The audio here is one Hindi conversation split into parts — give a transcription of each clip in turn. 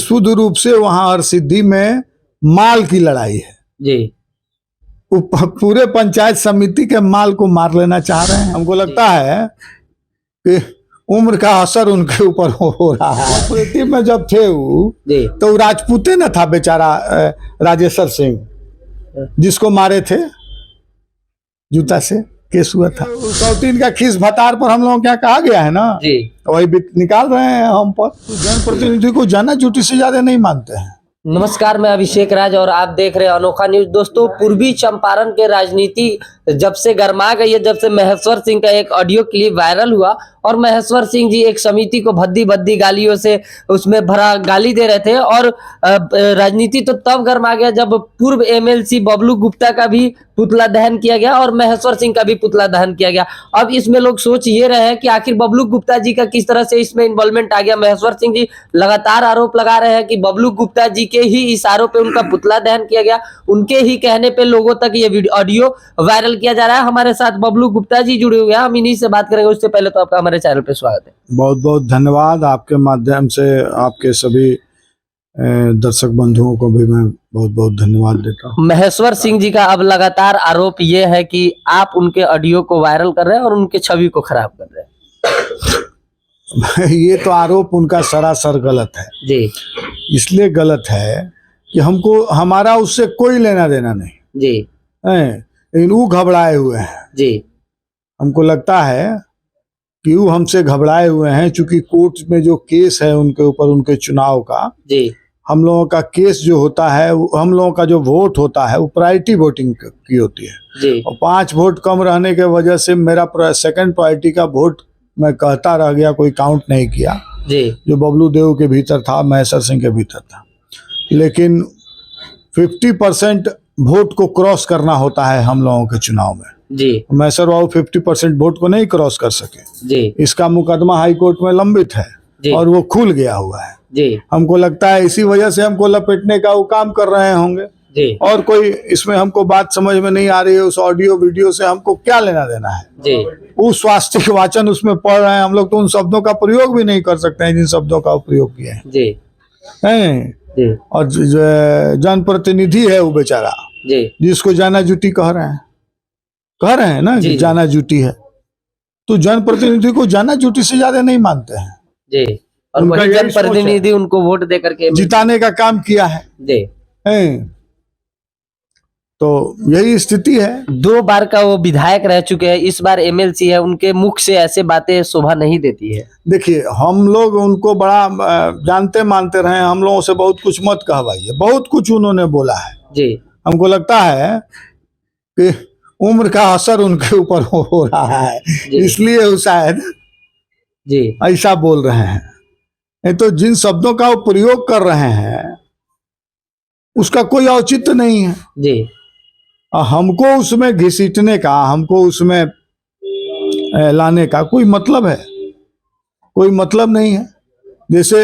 शुद्ध रूप से वहां हरसिद्धि में माल की लड़ाई है जी। पूरे पंचायत समिति के माल को मार लेना चाह रहे हैं। हमको लगता है कि उम्र का असर उनके ऊपर हो रहा है। ऑपरेटिव में जब थे वो तो राजपूते न था बेचारा राजेश्वर सिंह जिसको मारे थे जूता से केस हुआ था। सौतीन का खीस भतार पर हम लोगों क्या कहा गया है ना जी, वही निकाल रहे हैं हम पर। जनप्रतिनिधि को जाना ड्यूटी से ज्यादा नहीं मानते हैं। नमस्कार, मैं अभिषेक राज और आप देख रहे हैं अनोखा न्यूज। दोस्तों, पूर्वी चंपारण के राजनीति जब से गर्मा गई है, जब से महेश्वर सिंह का एक ऑडियो क्लिप वायरल हुआ और महेश्वर सिंह जी एक समिति को भद्दी भद्दी गालियों से उसमें भरा गाली दे रहे थे और राजनीति तो तब गर्मा गया जब पूर्व एमएलसी बबलू गुप्ता का भी पुतला दहन किया गया और महेश्वर सिंह का भी पुतला दहन किया गया। अब इसमें लोग सोच ये रहे हैं कि आखिर बबलू गुप्ता जी का किस तरह से इसमें इन्वॉल्वमेंट आ गया। महेश्वर सिंह जी लगातार आरोप लगा रहे हैं कि बबलू गुप्ता जी के ही इशारों पे उनका पुतला दहन किया गया, उनके ही कहने पे लोगों तक ये ऑडियो वायरल किया जा रहा है। हमारे साथ बबलू गुप्ता जी जुड़े हुए हैं, हम इन्हीं से बात करेंगे। उससे पहले तो आपका हमारे चैनल पे स्वागत है। बहुत बहुत धन्यवाद। आपके माध्यम से आपके सभी दर्शक बंधुओं को भी मैं बहुत बहुत धन्यवाद देता हूँ। महेश्वर सिंह जी का अब लगातार आरोप ये है कि आप उनके ऑडियो को वायरल कर रहे हैं और उनके छवि को खराब कर रहे हैं। ये तो आरोप उनका सरासर गलत है जी। इसलिए गलत है कि हमको हमारा उससे कोई लेना देना नहीं जी। लेकिन वो घबराए हुए हैं जी। हमको लगता है कि वो हमसे घबराए हुए हैं चूंकि कोर्ट में जो केस है उनके ऊपर उनके चुनाव का जी। हम लोगों का केस जो होता है हम लोगों का जो वोट होता है वो प्रायोरिटी वोटिंग की होती है जी। और 5 वोट कम रहने के वजह से मेरा सेकंड प्रायोरिटी का वोट मैं कहता रह गया, कोई काउंट नहीं किया जी। जो बबलू देव के भीतर था, महेश्वर सिंह के भीतर था। लेकिन 50% वोट को क्रॉस करना होता है हम लोगों के चुनाव में जी। महेश्वर बाबू 50% वोट को नहीं क्रॉस कर सके जी। इसका मुकदमा हाई कोर्ट में लंबित है और वो खुल गया हुआ है जी। हमको लगता है इसी वजह से हमको लपेटने का वो काम कर रहे होंगे जी। और कोई इसमें हमको बात समझ में नहीं आ रही है। उस ऑडियो वीडियो से हमको क्या लेना देना है जी। वो स्वास्थ्य वाचन उसमें पढ़ रहे हैं, हम लोग तो उन शब्दों का प्रयोग भी नहीं कर सकते हैं जिन शब्दों का प्रयोग किए हैं जी। हैं और जनप्रतिनिधि है वो बेचारा जी, जिसको जाना ड्यूटी कह रहे हैं ना जी, जाना ड्यूटी है तो जनप्रतिनिधि को जाना ड्यूटी से ज्यादा नहीं मानते हैं जी। और वही जनप्रतिनिधि उनको वोट दे करके जिताने का काम किया है जी। तो यही स्थिति है। 2 बार का वो विधायक रह चुके हैं, इस बार एमएलसी है, उनके मुख से ऐसे बातें शोभा नहीं देती है। देखिए, हम लोग उनको बड़ा जानते मानते रहे, हम लोगों से बहुत कुछ मत कहवाइए, बहुत कुछ उन्होंने बोला है जी। हमको लगता है कि उम्र का असर उनके ऊपर हो रहा है इसलिए वो शायद जी ऐसा बोल रहे हैं। नहीं तो जिन शब्दों का वो प्रयोग कर रहे हैं उसका कोई औचित्य नहीं है जी। हमको उसमें घसीटने का, हमको उसमें लाने का कोई मतलब है? कोई मतलब नहीं है। जैसे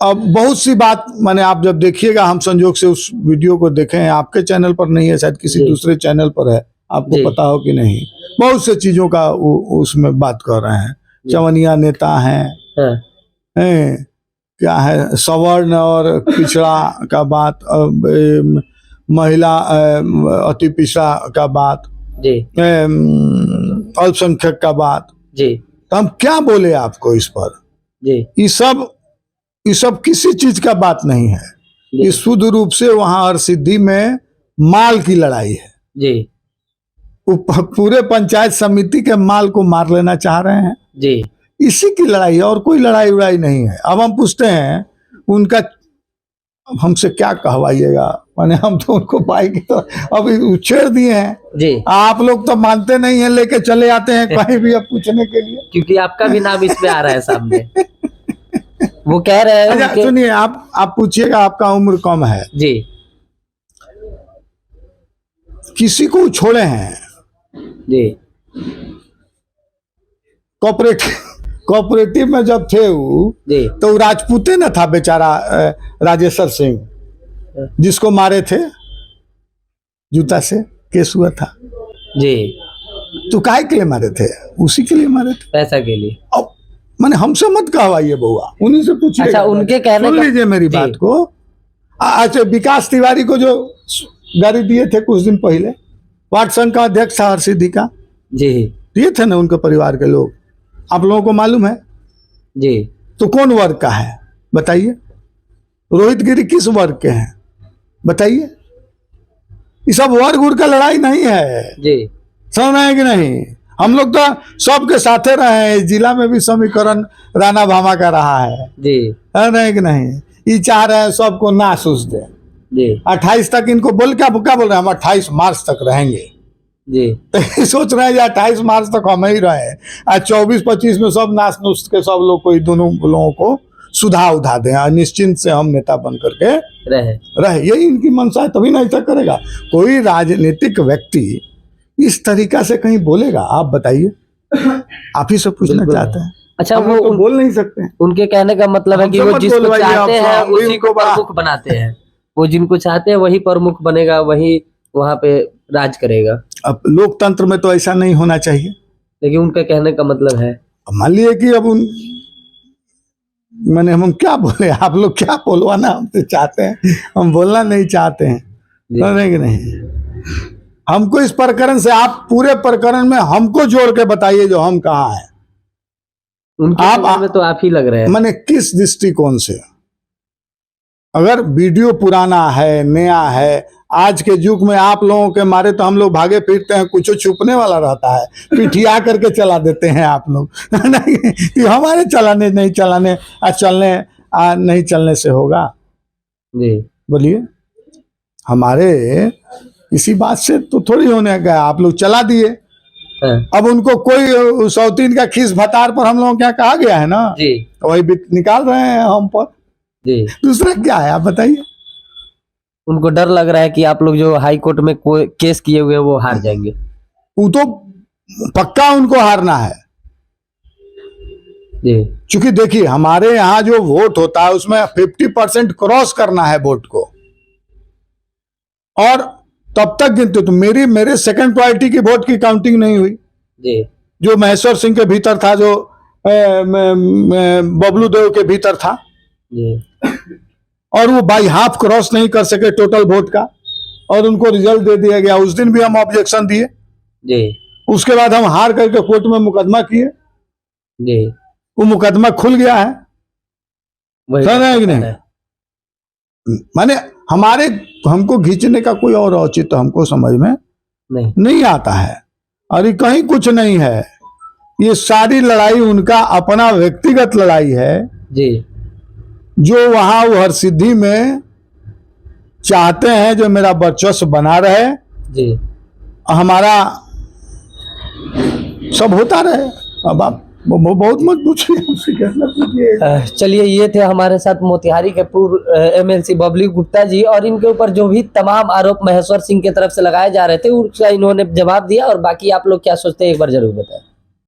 अब बहुत सी बात मैंने, आप जब देखिएगा, हम संजोग से उस वीडियो को देखे हैं, आपके चैनल पर नहीं है, शायद किसी दूसरे चैनल पर है, आपको पता हो कि नहीं। बहुत से चीजों का उसमें बात कर रहे हैं। चवनिया नेता हैं क्या है, सवर्ण और पिछड़ा का बात, महिला अति पिछड़ा का बात जी, अल्पसंख्यक का बात जी। तो हम क्या बोले आपको इस पर जी। ये सब किसी चीज का बात नहीं है। ये शुद्ध रूप से वहां हरसिद्धि में माल की लड़ाई है जी। पूरे पंचायत समिति के माल को मार लेना चाह रहे हैं जी। इसी की लड़ाई है और कोई लड़ाई उड़ाई नहीं है। अब हम पूछते हैं उनका, हमसे क्या कहवाइएगा, माने हम तो उनको पाएंगे तो अभी उछेड़ दिए हैं जी। आप लोग तो मानते नहीं हैं, लेके चले आते हैं कहीं भी अब पूछने के लिए, क्योंकि आपका भी नाम इसमें आ रहा है सामने। वो कह रहे हैं। अच्छा सुनिए, आप पूछिएगा, आपका उम्र कम है जी, किसी को छोड़े हैं जी। कोऑपरेटिव में जब थे वो तो राजपूते न था बेचारा राजेश्वर सिंह जिसको मारे थे जूता से केस हुआ था जी। तो काहे के लिए मारे थे? उसी के लिए मारे थे, पैसा के लिए। अब मैंने हमसे मत कहवाइए बउआ, उन्हीं से पूछिए। अच्छा, उनके कहने सुन का- लीजिए मेरी जी। बात को। अच्छा, विकास तिवारी को जो गाड़ी दिए थे कुछ दिन पहले, वार्ड संघ का अध्यक्ष था हरसिद्धि का, जी दिए थे ना उनके परिवार के लोग, आप लोगों को मालूम है? जी तो कौन वर्ग का है बताइए? रोहित गिरी किस वर्ग के हैं बताइए? ये सब वर्ग उर्ग का लड़ाई नहीं है, जी समझ रहे हैं कि नहीं? हम लोग तो सबके साथे रहे हैं, इस जिला में भी समीकरण राणा भामा का रहा है, जी समझ रहे हैं कि नहीं? ये चाह रहे हैं सबको नाश उस दे। जी 28 तक इनको बोल क्या बोल रहे हैं, हम 28 मार्च तक रहेंगे। जी तो ये सोच रहे हैं कि 28 मार्च तक हम ही रहे, आज 24-25 में सब नाश नुश के सब लोग को, दोनों लोगों को सुधा उधा दें और निश्चिंत से हम नेता बन करके रहे। यही इनकी मंशा है, तभी ना ऐसा करेगा कोई राजनीतिक व्यक्ति। इस तरीका से कहीं बोलेगा? आप बताइए, आप ही से पूछना बिल्कुल चाहते हैं। अच्छा, हम वो लोग तो बोल नहीं सकते हैं। उनके कहने का मतलब है कि हमसे वो मत जिसको बोलवाइए चाहते आप, हैं हम उसी उनको को बड़ा- प्रमुख बनाते हैं। वो जिनको चाहते हैं वही प्रमुख बनेगा, वही वहां पे राज करेगा। अब लोकतंत्र में तो ऐसा नहीं होना चाहिए। लेकिन उनका कहने का मतलब है, अब मान लिए कि अब मैंने हम क्या बोले, आप लोग क्या बोलवाना हमसे चाहते हैं, हम बोलना नहीं चाहते हैं, जी। समझ रहे हैं कि नहीं? हमको इस प्रकरण से, आप पूरे प्रकरण में हमको जोड़ के बताइए जो हम कहाँ हैं। उनके आप- समझ में तो आप ही लग रहे हैं। मैंने किस दृष्टिकोण से, अगर वीडियो पुराना है, नया है, आज के युग में आप लोगों के मारे तो हम लोग भागे फिरते हैं, कुछ छुपने वाला रहता है, पिठिया करके चला देते हैं आप लोग। नहीं कि हमारे चलाने नहीं चलाने चलने नहीं चलने से होगा। जी बोलिए, हमारे इसी बात से तो थोड़ी होने गया, आप लोग चला दिए। हाँ, अब उनको कोई सौतीन का खीस भतार पर हम लोगों क्या कहा गया है ना, जी वही निकाल रहे हैं हम पर। जी दूसरा क्या है आप बताइए? उनको डर लग रहा है कि आप लोग जो हाई कोर्ट में कोई केस किए हुए हैं वो हार जाएंगे। वो तो पक्का उनको हारना है, जी क्योंकि देखिए हमारे यहाँ जो वोट होता है उसमें 50% क्रॉस करना है वोट को, और तब तक गिनते। तो मेरे सेकंड प्रायोरिटी की वोट की काउंटिंग नहीं हुई, जी जो महेश्वर सिंह के भीतर था, जो बबलू देव के भीतर था, जी और वो बाई हाफ क्रॉस नहीं कर सके टोटल वोट का, और उनको रिजल्ट दे दिया गया। उस दिन भी हम ऑब्जेक्शन दिए, जी उसके बाद हम हार करके कोर्ट में मुकदमा किए, जी वो मुकदमा खुल गया है, वही समझ रहे हैं कि है। नहीं? माने हमारे हमको खींचने का कोई और औचित्य हमको समझ में नहीं आता है, और ये कहीं कुछ नहीं है। ये सारी लड़ाई उनका अपना व्यक्तिगत लड़ाई है, जी जो वहां वो हरसिद्धि में चाहते हैं जो मेरा वर्चस्व बना रहे, जी हमारा सब होता रहे। अब आप बहुत मत पूछिए, हमसे कैसे पूछिए। चलिए, ये थे हमारे साथ मोतिहारी के पूर्व एमएलसी बबलू गुप्ता जी, और इनके ऊपर जो भी तमाम आरोप महेश्वर सिंह की तरफ से लगाए जा रहे थे उसका इन्होंने जवाब दिया। और बाकी आप लोग क्या सोचते हैं एक बार जरूर बताएं।